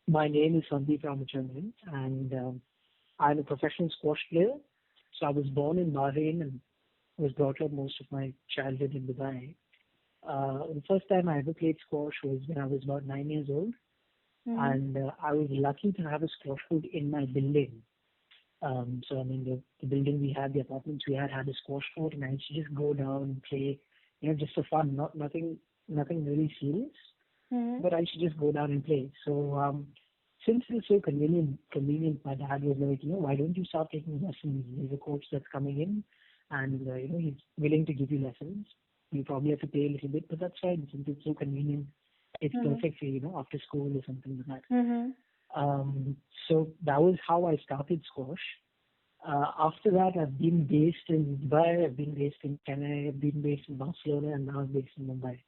My name is Sandeep Ramachandran, and I'm a professional squash player. So I was born in Bahrain and was brought up most of my childhood in Dubai. The first time I ever played squash was when I was about 9 years old, Mhm. and I was lucky to have a squash court in my building. The building we had, the apartments we had a squash court, and I used to just go down and play, just for fun, nothing really serious. Mhm. But I should just go down and play. So since it's so convenient, my dad was like, why don't you start taking lessons? There's a coach that's coming in, and he's willing to give you lessons. You probably have to pay a little bit, but that's fine since it's so convenient. It's Mhm. perfect for after school or something like that. Mhm. Um, so that was how I started squash. After that, I've been based in Dubai, I've been based in Chennai, I've been based in Barcelona, and now I'm based in Mumbai.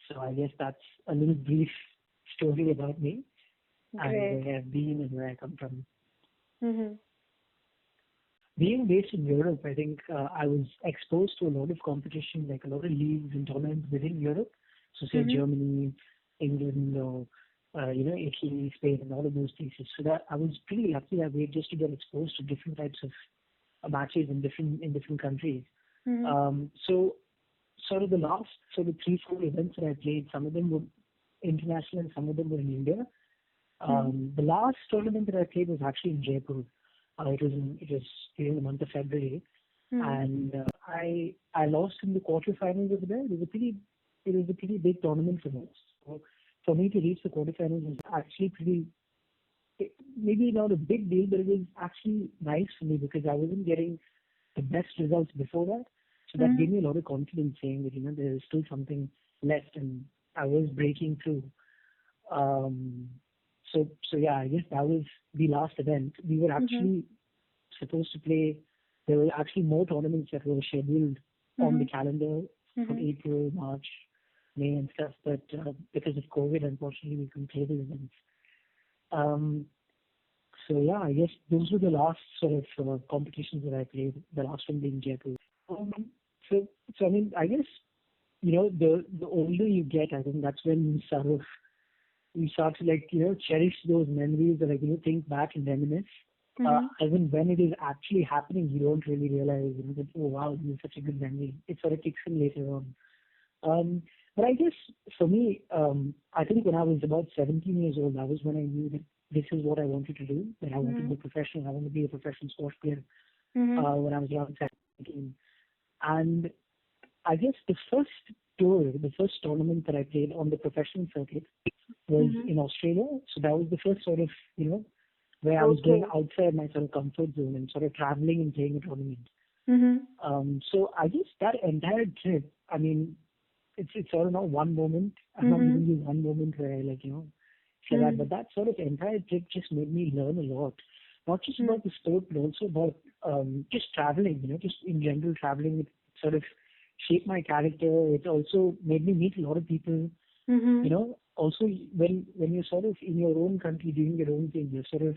So I guess that's a little brief story about me and Great. where I've been and where I come from. Mhm. Being based in Europe, I think I was exposed to a lot of competition, like a lot of leagues and tournaments within Europe. So say Mhm. Germany, England, or Italy, Spain, and all of those places. So that I was pretty lucky that way just to get exposed to different types of matches in different countries. Mhm. So sort of the last sort of 3, 4 events that I played, some of them were international and some of them were in India. Mhm. The last tournament that I played was actually in Jaipur. It was during the month of February, Mhm. and I lost in the quarterfinals over there. It was a pretty big tournament for us. So for me to reach the quarterfinals was actually maybe not a big deal, but it was actually nice for me because I wasn't getting the best results before that. So that gave Mhm. me a lot of confidence saying that there is still something left and I was breaking through. Um, so yeah, I guess that was the last event. We were Mhm. actually supposed to play. There were actually more tournaments that were scheduled on the Mhm. calendar from Mhm. April, March, May, and stuff. But because of COVID, unfortunately, we couldn't play those events. Um, so yeah, I guess those were the last sort of competitions that I played. The last one being Jaipur. Um, so I mean, I guess the older you get, I think that's when you start to like cherish those memories or like think back and reminisce. Mhm. Even when it is actually happening, you don't really realize that oh wow, this is such a good memory. It sort of kicks in later on. But I guess for me, I think when I was about 17 years old, that was when I knew that this is what I wanted to do. That I wanted to be Mhm. professional. I wanted to be a professional sports player. Mhm. When I was around 17, and I guess the first tournament that I played on the professional circuit was Mhm. in Australia. So that was the first sort of, where I was going Okay. outside my sort of comfort zone and sort of traveling and playing a tournament. Mhm. So I guess that entire trip, I mean, it's sort of not one moment. I'm not Mhm. giving you one moment where I like, say that, but Mhm. that sort of entire trip just made me learn a lot. Not just Mhm. about the sport, but also about just traveling, just in general traveling. It sort of shaped my character. It also made me meet a lot of people. Mhm. Also when you're sort of in your own country doing your own thing, you're sort of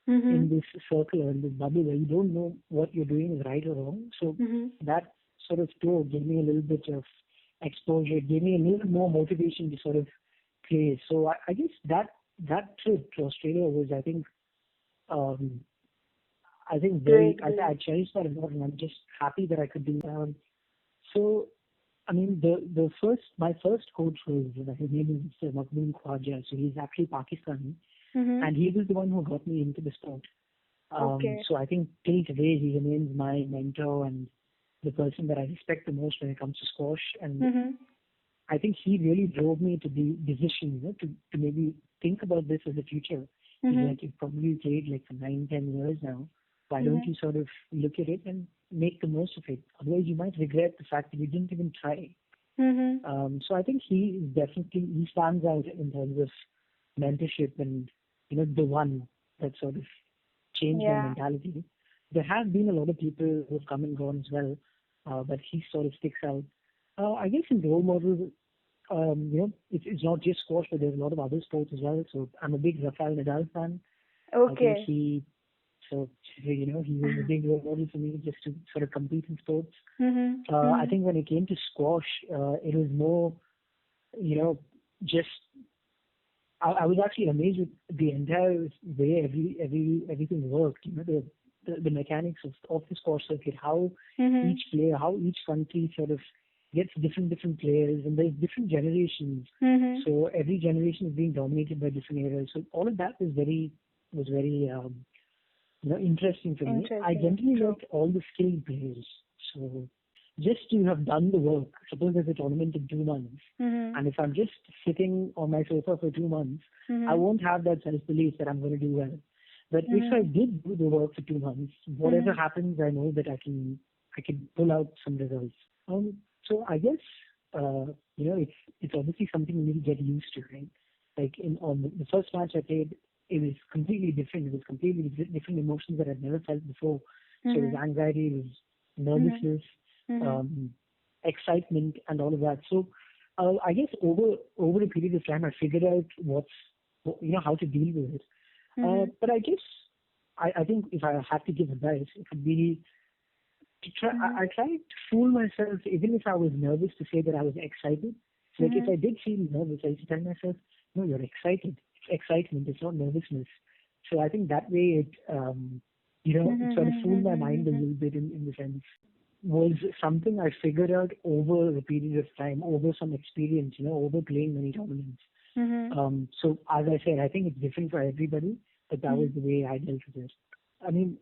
in Mhm. this circle or in this bubble where you don't know what you're doing is right or wrong. So Mhm. that sort of tour gave me a little bit of exposure, gave me a little more motivation to sort of play. So I guess that trip to Australia was, um, Great. I Great. cherish that a lot, and I'm just happy that I could do. So I mean, my first coach was his name is Mr. Makbool Khwaja. So he's actually Pakistani, Mhm. and he was the one who got me into the sport. Okay. So I think till today he remains my mentor and the person that I respect the most when it comes to squash. And Mhm. I think he really drove me to the decision, to maybe think about this as a future. He's Mhm. like, you've probably played like for 9, 10 years now. Why don't Mhm. you sort of look at it and make the most of it? Otherwise, you might regret the fact that you didn't even try. Mhm. So I think he stands out in terms of mentorship and the one that sort of changed my Yeah. mentality. There have been a lot of people who've come and gone as well, but he sort of sticks out. I guess in role models, it's not just squash, but there's a lot of other sports as well. So I'm a big Rafael Nadal fan. I think Okay. he was a big role model for me just to sort of compete in sports. Mhm. I Mhm. think when it came to squash, it was more, you know, just I was actually amazed with the entire way everything worked. The mechanics of the score circuit, how Mhm. each player, how each country sort of gets different players, and there's different generations. Mhm. So every generation is being dominated by different eras. So all of that was very interesting for me. I Interesting. generally True. liked all the skilled players. So just to have done the work, suppose there's a tournament in 2 months, Mhm. and if I'm just sitting on my sofa for 2 months, I Mhm. won't have that self-belief that I'm going to do well. But if I Mhm. did do the work for 2 months, whatever Mhm. happens, I know that I can pull out some results. So I guess it's obviously something you need to get used to, right? Like in on the first match I played, it was completely different. It was completely different emotions that I'd never felt before. So it was Mhm. anxiety, it was Mhm. nervousness, Mhm. um, excitement, and all of that. So I guess over a period of time, I figured out how to deal with it. Mhm. But I guess I think if I had to give advice, it would be to try. Mhm. I tried to fool myself, even if I was nervous, to say that I was excited. Like if Mhm. I did feel nervous, I used to tell myself, "No, you're excited. It's excitement. It's not nervousness." So I think that way it Mhm. sort of fooled my mind a Mhm. little bit in the sense was something I figured out over a period of time, over some experience, over playing many tournaments. Mhm. So as I said, I think it's different for everybody, but that was Mhm. the way I dealt with it. I mean,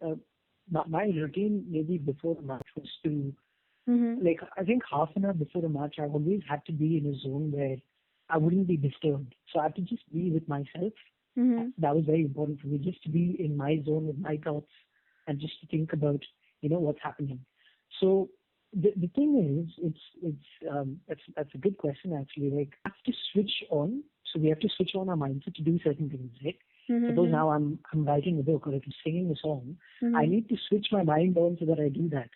my routine maybe before the match was to, Mhm. like, I think half an hour before the match, I always had to be in a zone where I wouldn't be disturbed. So I had to just be with myself. Mhm. That was very important for me, just to be in my zone with my thoughts and just to think about, what's happening. So the thing is, that's a good question actually. Like, we have to switch on. So we have to switch on our mindset to do certain things, right? Suppose Mhm. now I'm writing a book or if I'm singing a song, I Mhm. need to switch my mind on so that I do that.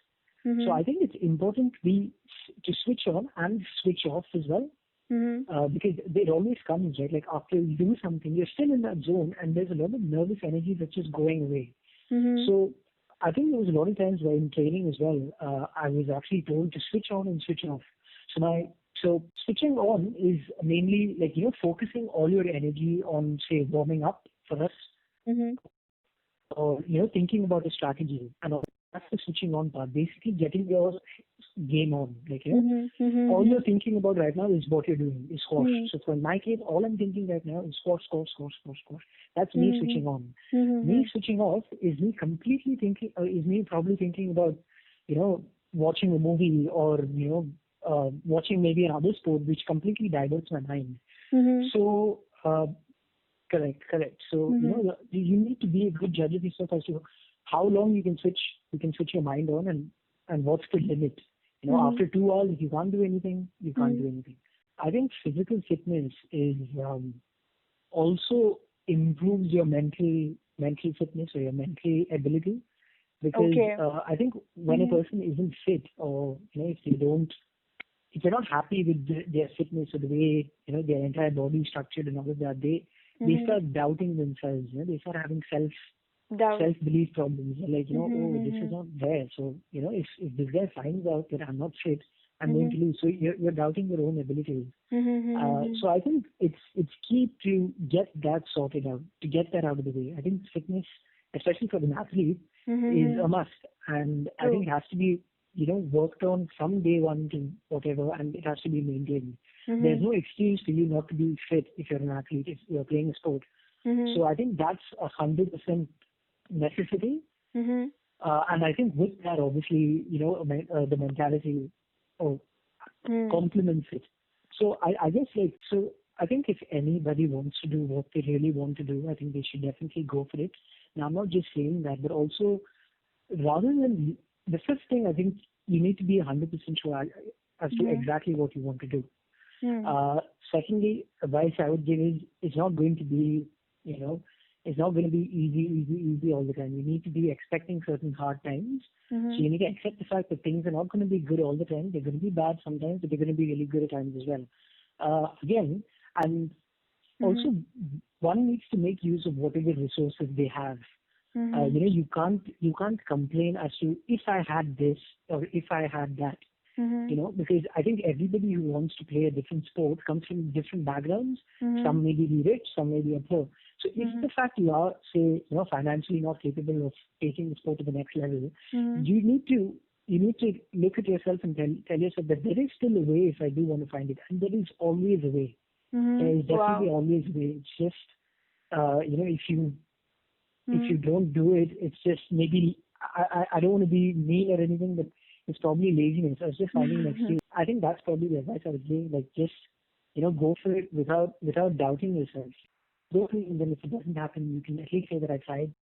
So Mhm. I think it's important to switch on and switch off as well, Mhm. because it always comes, right? Like after you do something, you're still in that zone, and there's a lot of nervous energy that's just going away. Mhm. So I think there was a lot of times where in training as well, I was actually told to switch on and switch off. So switching on is mainly like focusing all your energy on, say, warming up for us, Mhm. or thinking about a strategy and all. That's the switching on part. Basically, getting your game on. Like Mhm. all you're Mhm. thinking about right now is what you're doing, is squash. Mhm. So for my case, all I'm thinking right now is squash, squash, squash, squash, squash. That's me Mhm. switching on. Me Mhm. switching off is me completely thinking, is me probably thinking about, watching a movie or, watching maybe another sport which completely diverts my mind. Mhm. So, correct, correct. So, Mhm. you need to be a good judge of yourself as to how long you can switch your mind on, and what's the limit. Mhm. After 2 hours, if you can't do anything, you can't do Mhm. anything. I think physical fitness is also improves your mental fitness or your mental ability, because Okay. I think when a Mhm. person isn't fit, or if they're not happy with their fitness or the way their entire body is structured and all of that, they Mhm. start doubting themselves. They start having Doubt. self belief problems. They're like, Mhm. oh, this is Mhm. not there. So if this guy finds out that I'm not fit, I'm going to Mhm. lose. So you're doubting your own abilities. Mhm. Mhm. So I think it's key to get that sorted out, to get that out of the way. I think fitness, especially for an athlete, is a Mhm. must, and I True. think it has to be worked on from day one to whatever, and it has to be maintained. There's Mhm. no excuse for you not to be fit if you're an athlete, if you're playing a sport. Mhm. So I think that's 100% necessity. Mhm. And I think with that, obviously, the mentality or Mhm. complements it. So I guess so I think if anybody wants to do what they really want to do, I think they should definitely go for it. Now I'm not just saying that, but also rather than the first thing, I think you need to be 100% sure as to Mhm. exactly what you want to do. Mhm. Secondly, advice I would give is it's not going to be, you know, it's not going to be easy all the time. You need to be expecting certain hard times. So Mhm. you need to accept the fact that things are not going to be good all the time. They're going to be bad sometimes, but they're going to be really good at times as well. Again, and Mhm. also one needs to make use of whatever resources they have. Mhm. You can't complain as to if I had this or if I had that. Because I think everybody who wants to play a different sport comes from different backgrounds. Mhm. Some may be rich, some may be poor. So if the fact you are, say, financially not capable of taking the sport to the next level, Mhm. you need to look at yourself and tell yourself that there is still a way if I do want to find it, and there is always a way. There Mhm. is definitely Wow. always a way. It's just, if you Mhm. don't do it, it's just maybe I don't want to be mean or anything, but it's probably laziness. I was just finding an excuse. I think that's probably the advice I would give. Like just go for it without doubting yourself. Go for it, and then if it doesn't happen, you can at least say that I tried.